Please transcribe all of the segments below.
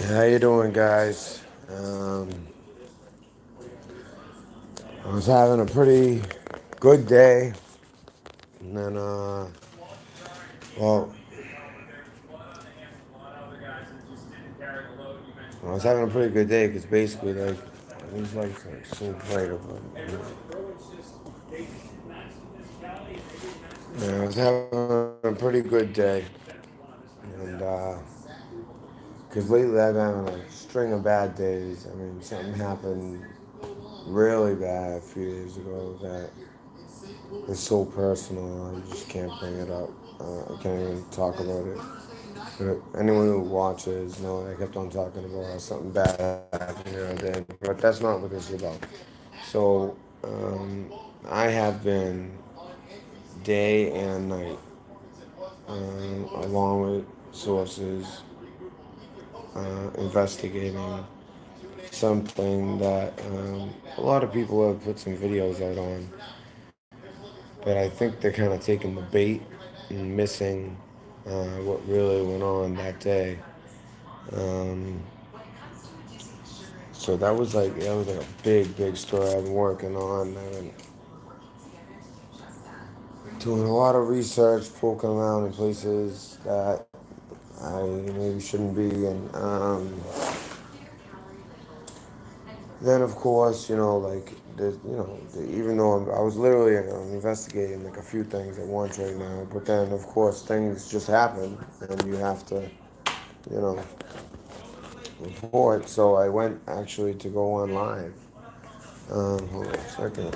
How you doing, guys? I was having a pretty good day, and then, well, I was having a pretty good day because basically, like, these lights are so bright over. Yeah, I was having a pretty good day, and because lately I've been having a string of bad days. I mean, something happened really bad a few days ago that is so personal. I just can't bring it up. I can't even talk about it. But anyone who watches know I kept on talking about how something bad happened the other day, but that's not what this is about. So I have been day and night, along with sources, investigating something that a lot of people have put some videos out on, but I think they're kind of taking the bait and missing what really went on that day. Um, So that was like a big story I've been working on. I've been doing a lot of research, poking around in places that I maybe shouldn't be, and then of course like even though I was literally investigating like a few things at once right now, but then of course things just happen and you have to you know report. So I went actually to go on live. Hold on a second.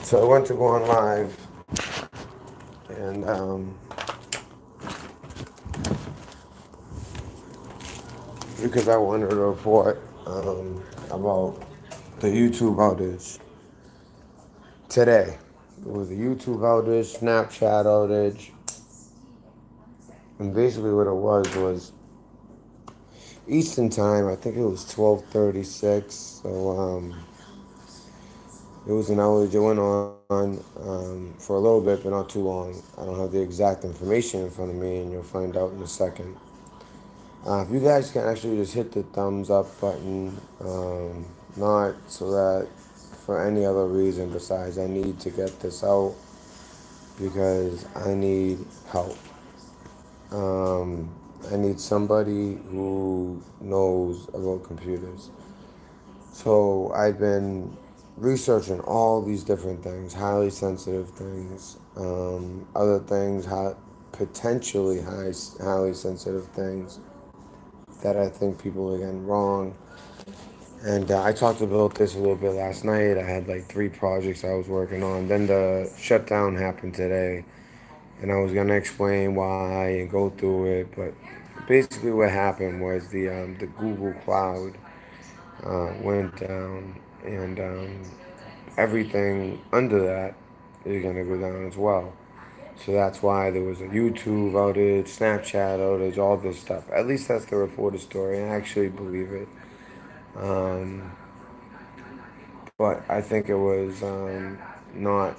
So I went to go on live and because I wanted to report about the YouTube outage today. It was a YouTube outage, Snapchat outage, and basically what it was Eastern time. I think it was 12:36. So it was an outage. It went on for a little bit, but not too long. I don't have the exact information in front of me, and you'll find out in a second. If you guys can actually just hit the thumbs up button, not so that for any other reason besides I need to get this out because I need help. Um, I need somebody who knows about computers. So I've been researching all these different things, highly sensitive things, other things, potentially highly sensitive things that I think people are getting wrong. And I talked about this a little bit last night. I had like three projects I was working on. Then the shutdown happened today, and I was gonna explain why and go through it. But basically, what happened was the Google Cloud went down, and everything under that is gonna go down as well. So that's why there was a YouTube outage, Snapchat outage, all this stuff. At least that's the reported story. I actually believe it. Um, but I think it was not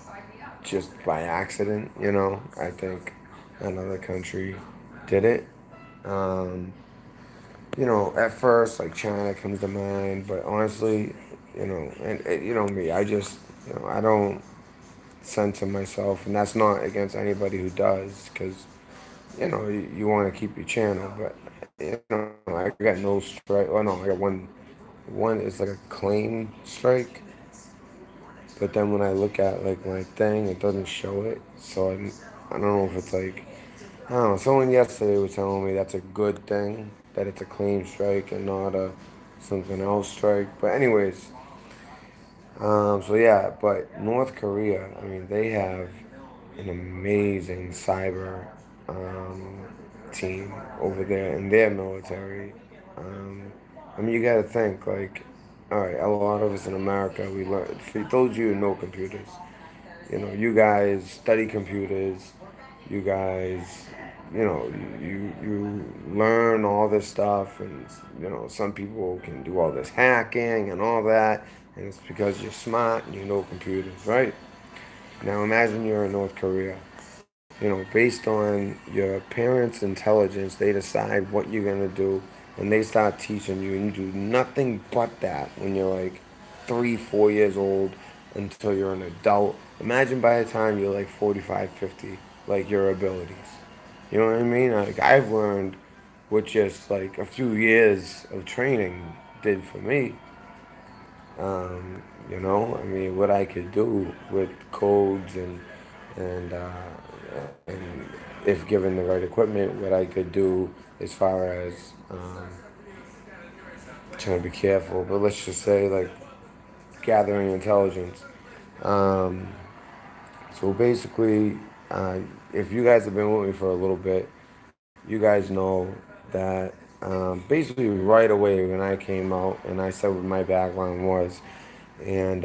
just by accident. I think another country did it. Um, at first, like China comes to mind, but honestly, and you know me, I just, I don't censor myself, and that's not against anybody who does, because you want to keep your channel, but I got no strike. Oh no, I got one is like a claim strike. But then when I look at like my thing, it doesn't show it. So I don't know if it's like I don't know. Someone yesterday was telling me that's a good thing that it's a claim strike and not a something else strike. But anyways, so yeah. But North Korea, I mean, they have an amazing cyber um, team over there in their military. Um, I mean, you got to think like, all right, a lot of us in America, we learn. For those of you who know computers, you guys study computers. You guys, you learn all this stuff, and some people can do all this hacking and all that, and it's because you're smart and you know computers, right? Now imagine you're in North Korea. Based on your parents' intelligence, they decide what you're gonna do and they start teaching you, and you do nothing but that when you're like 3, 4 years old until you're an adult. Imagine by the time you're like 45, 50, like your abilities. You know what I mean? Like I've learned what just like a few years of training did for me. You know, I mean, what I could do with codes and if given the right equipment, what I could do as far as trying to be careful, but let's just say like gathering intelligence. Um, so basically, uh, if you guys have been with me for a little bit, you guys know that basically right away when I came out and I said what my background was, and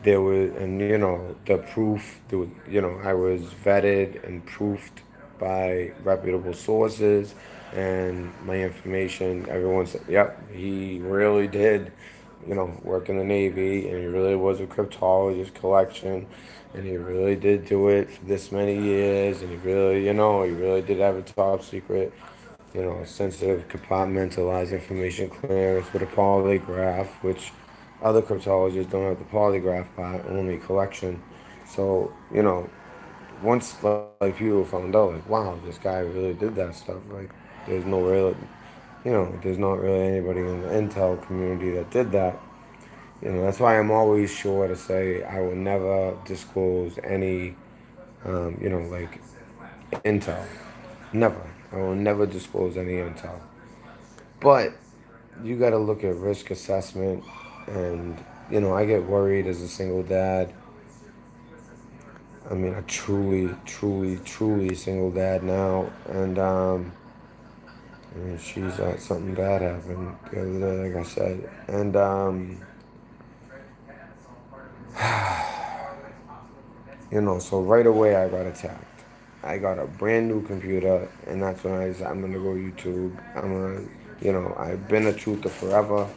there was, and you know, the proof, there was, you know, I was vetted and proofed by reputable sources, and my information, everyone said, yep, he really did, you know, work in the Navy, and he really was a cryptologist collection, and he really did do it for this many years, and he really, you know, he really did have a top secret, you know, sensitive compartmentalized information clearance with a polygraph, which other cryptologists don't have the polygraph part, only collection. So, you know, once like people found out, like, wow, this guy really did that stuff. Like, there's no real, you know, there's not really anybody in the intel community that did that. You know, that's why I'm always sure to say I will never disclose any, you know, like intel. Never. I will never disclose any intel. But you got to look at risk assessment, and you know, I get worried as a single dad. I mean, a truly single dad now, and I mean, she's something bad happened the other day, like I said, and you know, so right away I got attacked. I got a brand new computer, and that's when I said, I'm gonna go YouTube. I'm gonna, you know, I've been a truther forever.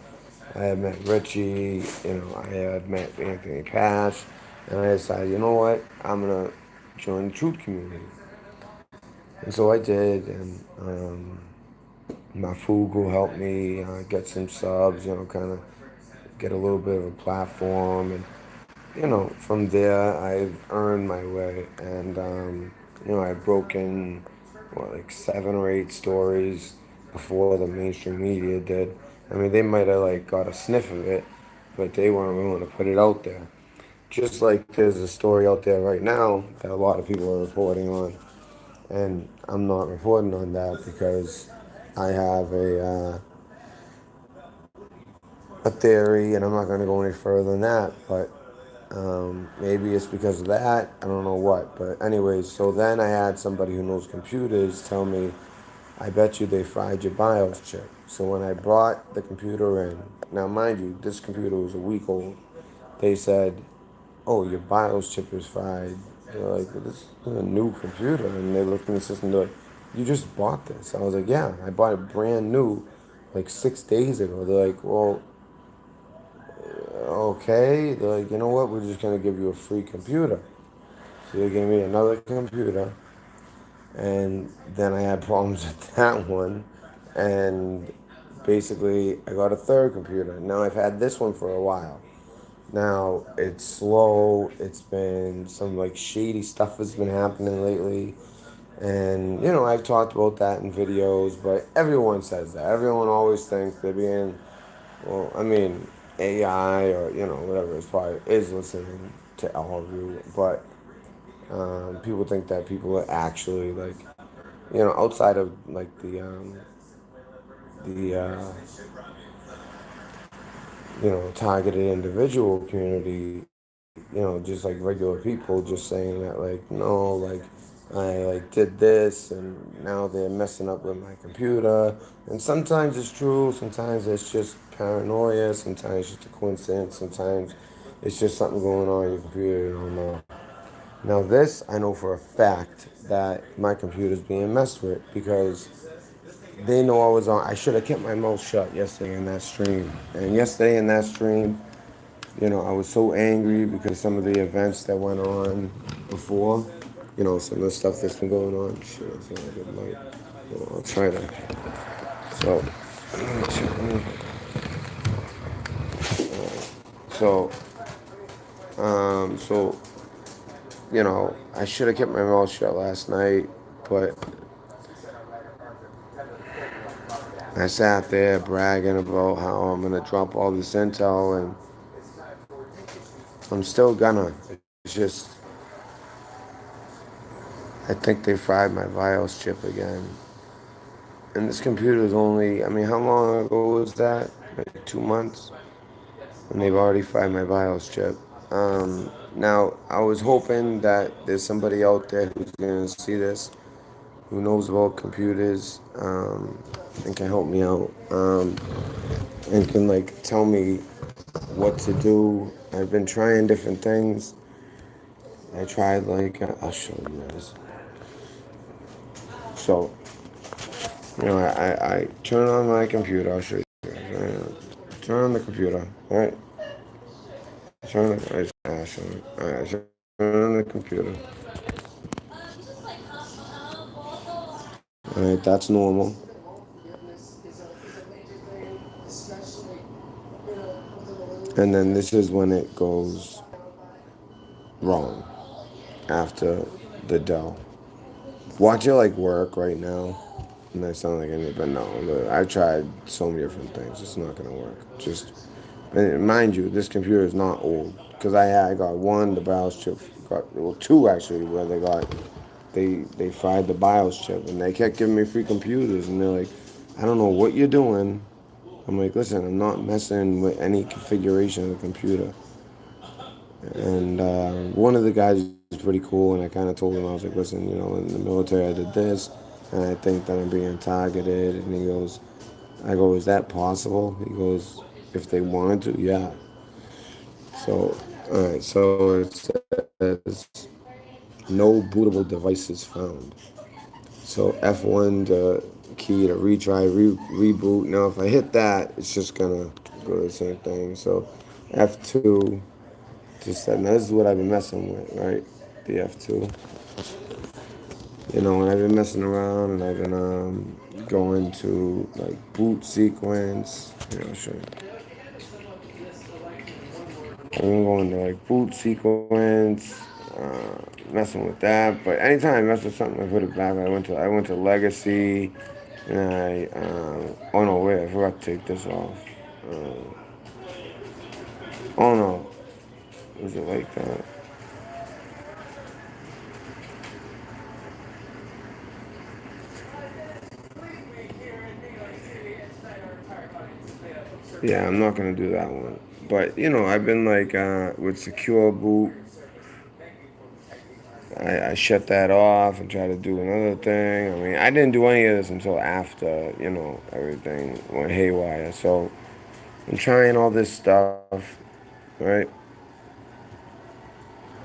I had met Richie, you know, I had met Anthony Pash, and I decided, you know what, I'm gonna join the truth community. And so I did, and my Fugu helped me get some subs, you know, kind of get a little bit of a platform, and you know, from there I've earned my way, and you know, I've broken what, like 7 or 8 stories before the mainstream media did. I mean, they might have like got a sniff of it, but they weren't willing to put it out there. Just like there's a story out there right now that a lot of people are reporting on, and I'm not reporting on that because I have a theory, and I'm not going to go any further than that. But maybe it's because of that. I don't know what. But anyways, so then I had somebody who knows computers tell me, I bet you they fried your BIOS chip. So when I brought the computer in, now mind you, this computer was a week old. They said, "Oh, your BIOS chip is fried." They're like, well, "This is a new computer," and they looked in the system. They're like, "You just bought this?" I was like, "Yeah, I bought it brand new, like 6 days ago." They're like, "Well, okay." They're like, "You know what? We're just gonna give you a free computer." So they gave me another computer, and then I had problems with that one, and basically I got a third computer. Now I've had this one for a while. Now it's slow. It's been some like shady stuff has been happening lately, and you know, I've talked about that in videos. But everyone says that. Everyone always thinks they're being, well, I mean, AI or you know whatever is probably is listening to all of you, but people think that people are actually like, you know, outside of like the you know, targeted individual community, you know, just like regular people just saying that like, no, like I like did this and now they're messing up with my computer. And sometimes it's true, sometimes it's just paranoia, sometimes it's just a coincidence, sometimes it's just something going on in your computer you don't know. Now this I know for a fact that my computer's being messed with because they know I was on. I should have kept my mouth shut yesterday in that stream. And yesterday in that stream, you know, I was so angry because some of the events that went on before, you know, some of the stuff that's been going on. Shit, it's not a good light. Well, I'll try that. So, So, so I should have kept my mouth shut last night, but I sat there bragging about how I'm gonna drop all this intel, and I'm still gonna. It's just I think they fried my BIOS chip again. And this computer is only, I mean, how long ago was that? Like 2 months? And they've already fried my BIOS chip. Now, I was hoping that there's somebody out there who's going to see this, who knows about computers, and can help me out, and can, like, tell me what to do. I've been trying different things. I tried, like, I'll show you guys. So, I turn on my computer. I'll show you guys. Turn on the computer. All right. Turn on. All right. Turn on the computer. All right. That's normal. And then this is when it goes wrong after the Dell. Watch it like work right now. And I sound like an idiot, but no. I tried so many different things. It's not gonna work. Just and mind you, this computer is not old because I got one. The BIOS chip got well two actually where they fried the BIOS chip and they kept giving me free computers and they're like, I don't know what you're doing. I'm like, listen, I'm not messing with any configuration of the computer. And one of the guys is pretty cool, and I kind of told him, I was like, listen, in the military I did this, and I think that I'm being targeted. And he goes, I go, is that possible? He goes, if they wanted to, yeah. So, alright, so it says, no bootable devices found. So F1 the key to retry, reboot. Now if I hit that, it's just gonna go to the same thing. So F2 just said, now this is what I've been messing with, right? The F2. And I've been messing around and I've been going to like boot sequence. I'll show you. I've been going to like boot sequence, messing with that. But anytime I mess with something, I put it back. I went to legacy, and oh no, wait, I forgot to take this off. Oh no, is it like that? Yeah, I'm not gonna do that one. But I've been like with secure boot. I shut that off and try to do another thing. I mean, I didn't do any of this until after everything went haywire. So I'm trying all this stuff, right?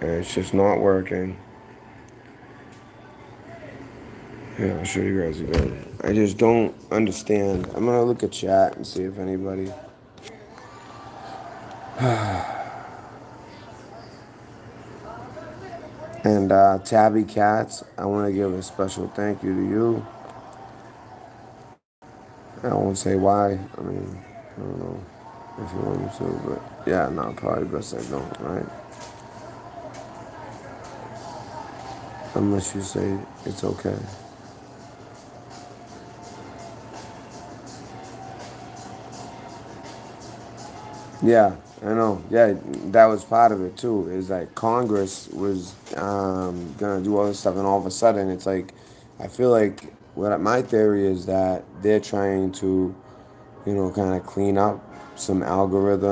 And it's just not working. Yeah, I'll show you guys again. I just don't understand. I'm gonna look at chat and see if anybody. And Tabby Cats, I want to give a special thank you to you. I won't say why. I mean, I don't know if you want me to, but yeah, no, probably best I don't, right? Unless you say it's okay. Yeah, I know. Yeah, that was part of it too. Is like Congress was gonna do all this stuff, and all of a sudden, it's like I feel like what my theory is that they're trying to, kind of clean up some algorithms